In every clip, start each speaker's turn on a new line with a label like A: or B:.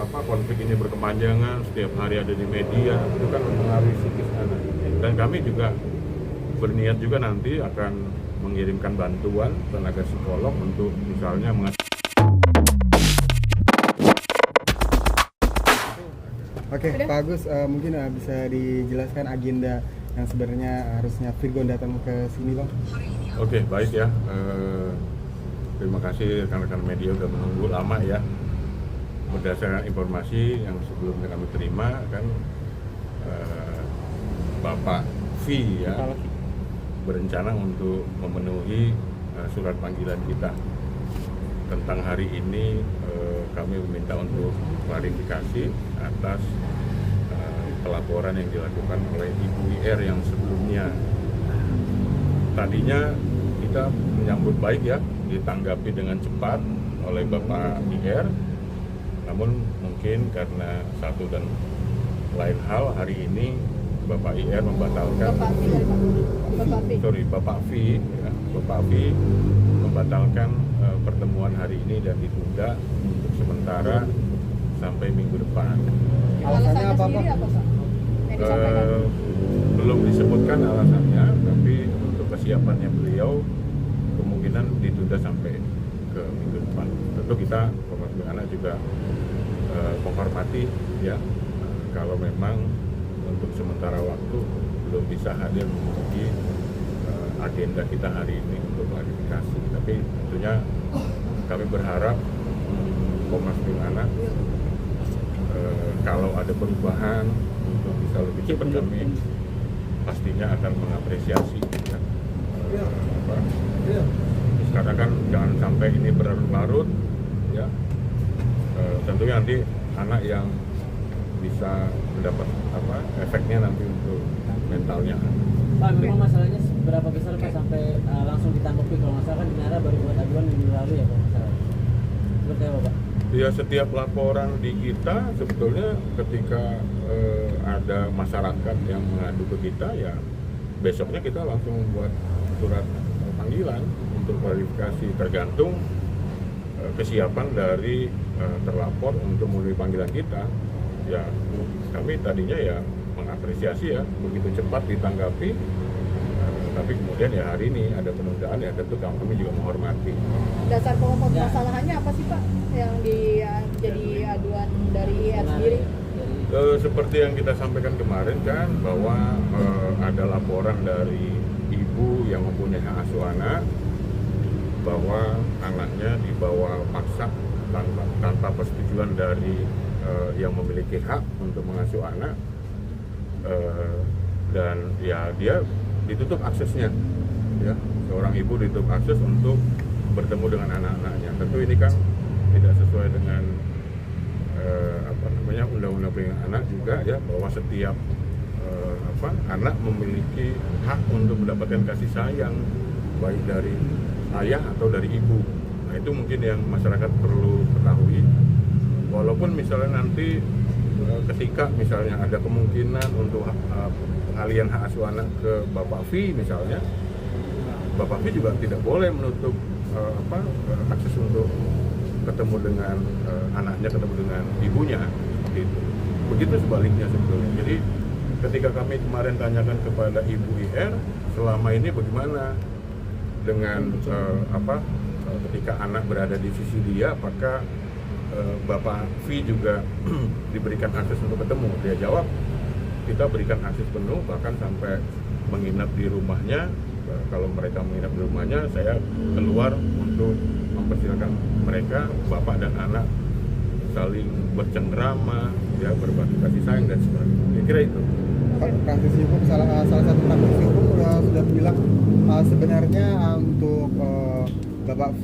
A: konflik ini berkepanjangan, setiap hari ada di media, itu kan mempengaruhi psikis anak. Dan kami juga berniat juga nanti akan mengirimkan bantuan tenaga psikolog untuk misalnya
B: Oke, Pak Agus, mungkin bisa dijelaskan agenda yang sebenarnya harusnya Virgon datang ke sini, Bang?
A: Oke, baik ya. Terima kasih rekan-rekan media udah menunggu lama ya. Berdasarkan informasi yang sebelumnya kami terima kan, Bapak V ya berencana untuk memenuhi surat panggilan kita tentang hari ini. Kami meminta untuk klarifikasi atas pelaporan yang dilakukan oleh Ibu IR yang sebelumnya. Tadinya kita menyambut baik ya, ditanggapi dengan cepat oleh Bapak IR, namun mungkin karena satu dan lain hal hari ini Bapak IR membatalkan Bapak V ya, Bapak V membatalkan pertemuan hari ini dan ditunda untuk sementara sampai minggu depan.
B: Alasannya apa, Pak?
A: Belum disebutkan alasannya, tapi untuk kesiapannya beliau kemungkinan ditunda sampai ke minggu depan. Tentu kita Komnas Anak juga menghormati ya, kalau memang untuk sementara waktu belum bisa hadir memenuhi agenda kita hari ini untuk klarifikasi. Tapi tentunya kami berharap Komnas Anak kalau ada perubahan untuk bisa lebih cepat, kami pastinya akan mengapresiasi ya. Karena kan jangan sampai ini berlarut-larut ya. Tentunya nanti anak yang bisa mendapat efeknya nanti untuk mentalnya.
C: Pak, memang masalahnya seberapa besar Pak sampai langsung ditanggapi? Kalau nggak salah kan Dinara baru buat aduan minggu lalu ya kalau nggak salah. Seperti apa Pak?
A: Ya, setiap laporan di kita sebetulnya ketika ada masyarakat yang mengadu ke kita ya besoknya kita langsung membuat surat panggilan untuk klarifikasi, tergantung kesiapan dari terlapor untuk memenuhi panggilan kita. Ya kami tadinya ya mengapresiasi ya begitu cepat ditanggapi, tapi kemudian ya hari ini ada penundaan ya tentu kami juga menghormati.
D: Dasar pokok masalahannya apa sih Pak yang jadi aduan dari IR sendiri?
A: Seperti yang kita sampaikan kemarin kan bahwa ada laporan dari ibu yang mempunyai hak asuh anak bahwa anaknya dibawa paksa tanpa persetujuan dari yang memiliki hak untuk mengasuh anak, dan ya dia ditutup aksesnya ya, seorang ibu ditutup akses untuk bertemu dengan anak-anaknya. Tentu ini kan tidak sesuai dengan undang-undang perlindungan anak juga ya, bahwa setiap anak memiliki hak untuk mendapatkan kasih sayang baik dari ayah atau dari ibu. Nah itu mungkin yang masyarakat perlu ketahui. Walaupun misalnya nanti ketika misalnya ada kemungkinan untuk pengalihan hak asuh anak ke Bapak V misalnya, Bapak V juga tidak boleh menutup akses untuk ketemu dengan anaknya, ketemu dengan ibunya seperti itu. Begitu sebaliknya sebetulnya. Jadi ketika kami kemarin tanyakan kepada Ibu IR selama ini bagaimana dengan ketika anak berada di sisi dia, apakah Bapak V juga diberikan akses untuk ketemu? Dia jawab, kita berikan akses penuh, bahkan sampai menginap di rumahnya. Kalau mereka menginap di rumahnya, saya keluar untuk mempersilakan mereka, bapak dan anak, saling bercengkrama, ya, berbagi kasih sayang dan sebagainya. Kira-kira itu.
B: Praktisi hukum, salah satu praktisi hukum sudah bilang sebenarnya untuk Bapak V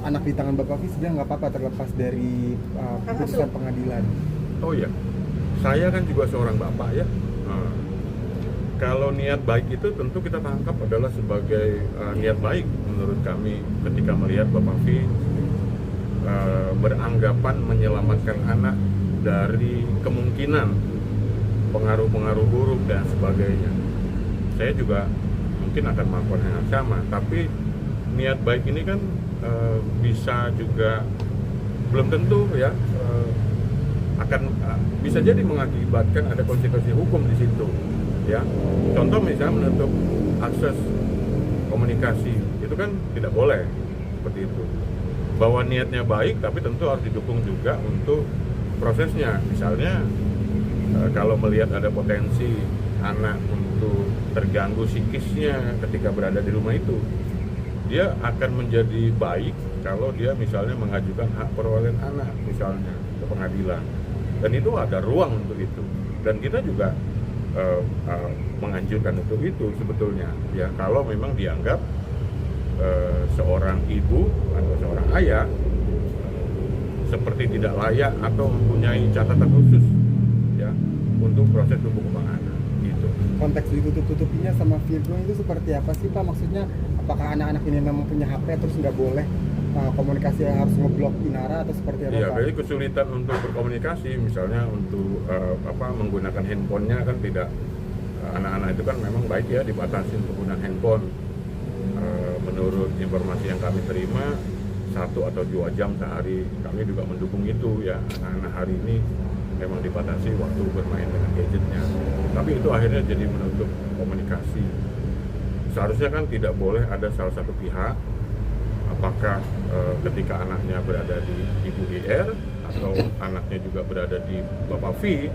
B: anak di tangan Bapak V sebenarnya nggak apa-apa terlepas dari putusan pengadilan.
A: Oh ya, saya kan juga seorang bapak ya. Kalau niat baik itu tentu kita tangkap adalah sebagai niat baik menurut kami ketika melihat Bapak V beranggapan menyelamatkan anak dari kemungkinan pengaruh-pengaruh buruk dan sebagainya. Saya juga mungkin akan melakukan hal yang sama, tapi niat baik ini kan bisa juga belum tentu ya akan bisa jadi mengakibatkan ada konsekuensi hukum di situ ya. Contoh misalnya menutup akses komunikasi itu kan tidak boleh seperti itu. Bahwa niatnya baik tapi tentu harus didukung juga untuk prosesnya. Misalnya kalau melihat ada potensi anak untuk terganggu psikisnya ketika berada di rumah itu, dia akan menjadi baik kalau dia misalnya mengajukan hak perolehan anak misalnya ke pengadilan, dan itu ada ruang untuk itu, dan kita juga menganjurkan untuk itu sebetulnya ya, kalau memang dianggap seorang ibu atau seorang ayah seperti tidak layak atau mempunyai catatan khusus ya untuk proses tumbuh kembang anak gitu.
B: Konteks ditutup-tutupinya sama Virgo itu seperti apa sih Pak? Maksudnya apakah anak-anak ini memang punya HP terus nggak boleh komunikasi, harus ngeblok Inara atau seperti apa?
A: Iya,
B: Pak?
A: jadi kesulitan untuk berkomunikasi, misalnya untuk menggunakan handphonenya kan tidak, anak-anak itu kan memang baik ya dibatasi penggunaan handphone. Menurut informasi yang kami terima 1 atau 2 jam sehari, kami juga mendukung itu ya. Anak-anak hari ini memang dibatasi waktu bermain dengan gadgetnya, tapi itu akhirnya jadi menutup komunikasi. Seharusnya kan tidak boleh ada salah satu pihak, apakah ketika anaknya berada di Ibu IR atau anaknya juga berada di Bapak V,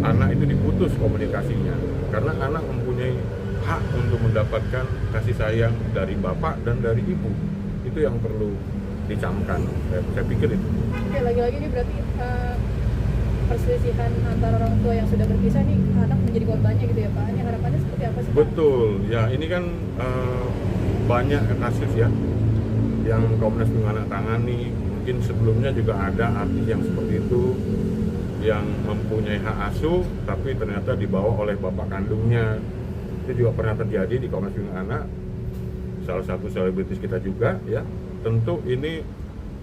A: anak itu diputus komunikasinya, karena anak mempunyai hak untuk mendapatkan kasih sayang dari bapak dan dari ibu. Itu yang perlu dicamkan, saya pikir itu.
D: Oke, lagi-lagi ini berarti perselisihan antara orang tua yang sudah berpisah nih, anak menjadi korbannya gitu ya Pak. Ini harapannya seperti apa sih Pak?
A: Betul, ya ini kan banyak kasus ya yang Komnas Perlindungan Anak tangani. Mungkin sebelumnya juga ada artis yang seperti itu, yang mempunyai hak asuh tapi ternyata dibawa oleh bapak kandungnya. Itu juga pernah terjadi di Komnas Perlindungan Anak, salah satu selebritis kita juga ya. Tentu ini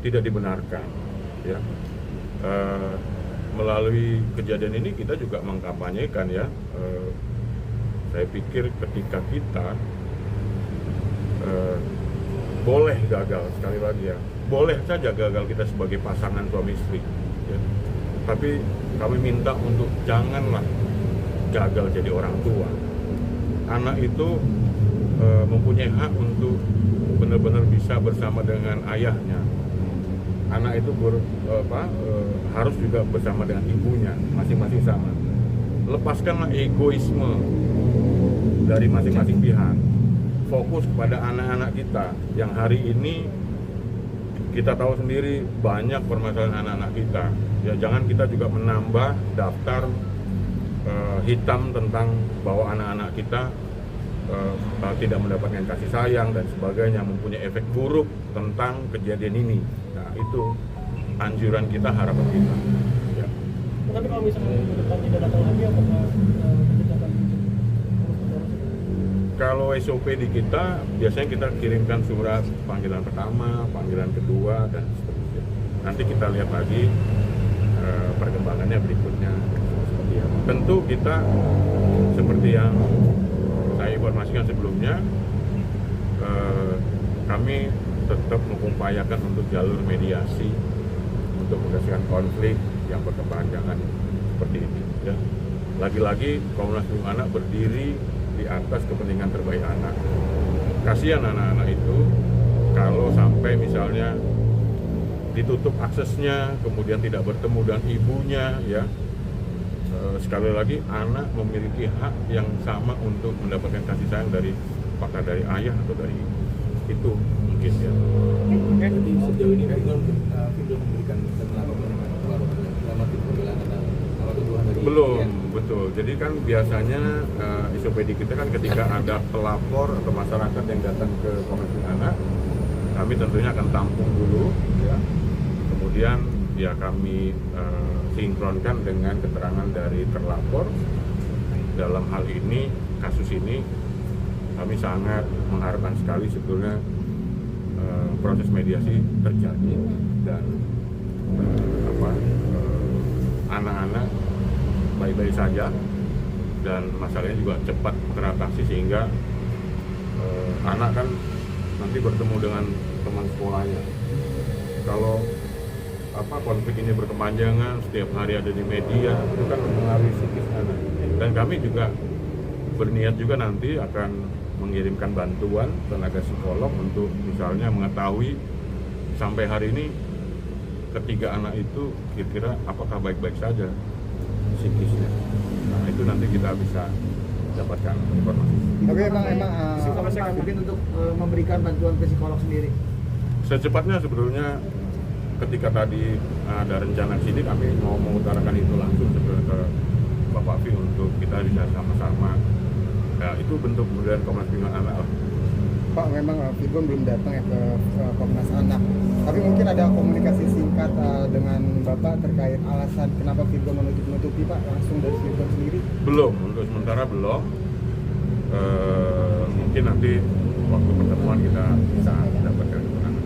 A: tidak dibenarkan ya. Melalui kejadian ini kita juga mengkampanyekan ya, saya pikir ketika kita boleh gagal, sekali lagi ya, boleh saja gagal kita sebagai pasangan suami istri ya. Tapi kami minta untuk janganlah gagal jadi orang tua. Anak itu mempunyai hak untuk benar-benar bisa bersama dengan ayahnya. Anak itu harus juga bersama dengan ibunya, masing-masing sama. Lepaskanlah egoisme dari masing-masing pihak. Fokus kepada anak-anak kita yang hari ini kita tahu sendiri banyak permasalahan anak-anak kita. Ya, jangan kita juga menambah daftar hitam tentang bahwa anak-anak kita tidak mendapatkan kasih sayang dan sebagainya, mempunyai efek buruk tentang kejadian ini. Nah, itu anjuran kita, harapan kita ya.
C: Tapi kalau misalnya ke depan tidak datang lagi, apakah kebijakan
A: kalau SOP di kita biasanya kita kirimkan surat panggilan pertama, panggilan kedua dan seterusnya. Nanti kita lihat lagi perkembangannya berikutnya seperti apa. Tentu kita seperti yang saya informasikan sebelumnya, kami tetap mengupayakan untuk jalur mediasi untuk menyelesaikan konflik yang berkepanjangan seperti ini ya. Lagi-lagi Komnas Perlindungan Anak berdiri di atas kepentingan terbaik anak. Kasihan anak-anak itu kalau sampai misalnya ditutup aksesnya, kemudian tidak bertemu dengan ibunya ya. Sekali lagi, anak memiliki hak yang sama untuk mendapatkan kasih sayang dari apakah dari ayah atau dari ibu. Itu mungkin ya.
E: Jadi sejauh ini Virgo belum memberikan selamat pembelaan atau tuduhan dari
A: Belum, betul. Jadi kan biasanya SOP di kita kan ketika ada pelapor atau masyarakat yang datang ke Komnas Perlindungan Anak, kami tentunya akan tampung dulu ya. Kemudian ya kami sinkronkan dengan keterangan dari terlapor. Dalam hal ini, kasus ini kami sangat mengharapkan sekali sebetulnya proses mediasi terjadi dan anak-anak baik-baik saja dan masalahnya juga cepat teratasi sehingga anak kan nanti bertemu dengan teman sekolahnya. Kalau konflik ini berkepanjangan, setiap hari ada di media, itu kan mempengaruhi psikis anak. Dan kami juga berniat juga nanti akan mengirimkan bantuan tenaga psikolog untuk misalnya mengetahui sampai hari ini ketiga anak itu kira-kira apakah baik-baik saja psikisnya. Nah itu nanti kita bisa dapatkan informasi.
B: Tapi emang
F: Psikolog saya mungkin untuk memberikan bantuan ke psikolog sendiri.
A: Secepatnya sebetulnya ketika tadi ada rencana sini kami mau mengutarakan itu langsung ke Bapak V untuk kita bisa sama-sama. Ya, itu bentuk kemudian Komnas Perlindungan Anak.
B: Pak, memang Virgon belum datang ya ke Komnas Anak. Tapi mungkin ada komunikasi singkat dengan Bapak terkait alasan kenapa Virgon menutupi Pak langsung dari Virgon sendiri?
A: Belum, untuk sementara belum. Mungkin nanti waktu pertemuan kita bisa dapatkan keterangan.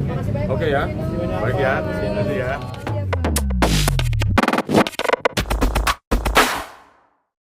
D: Makasih banyak.
A: Oke ya,
D: Pak Vino.
A: baik ya, terima kasih ya.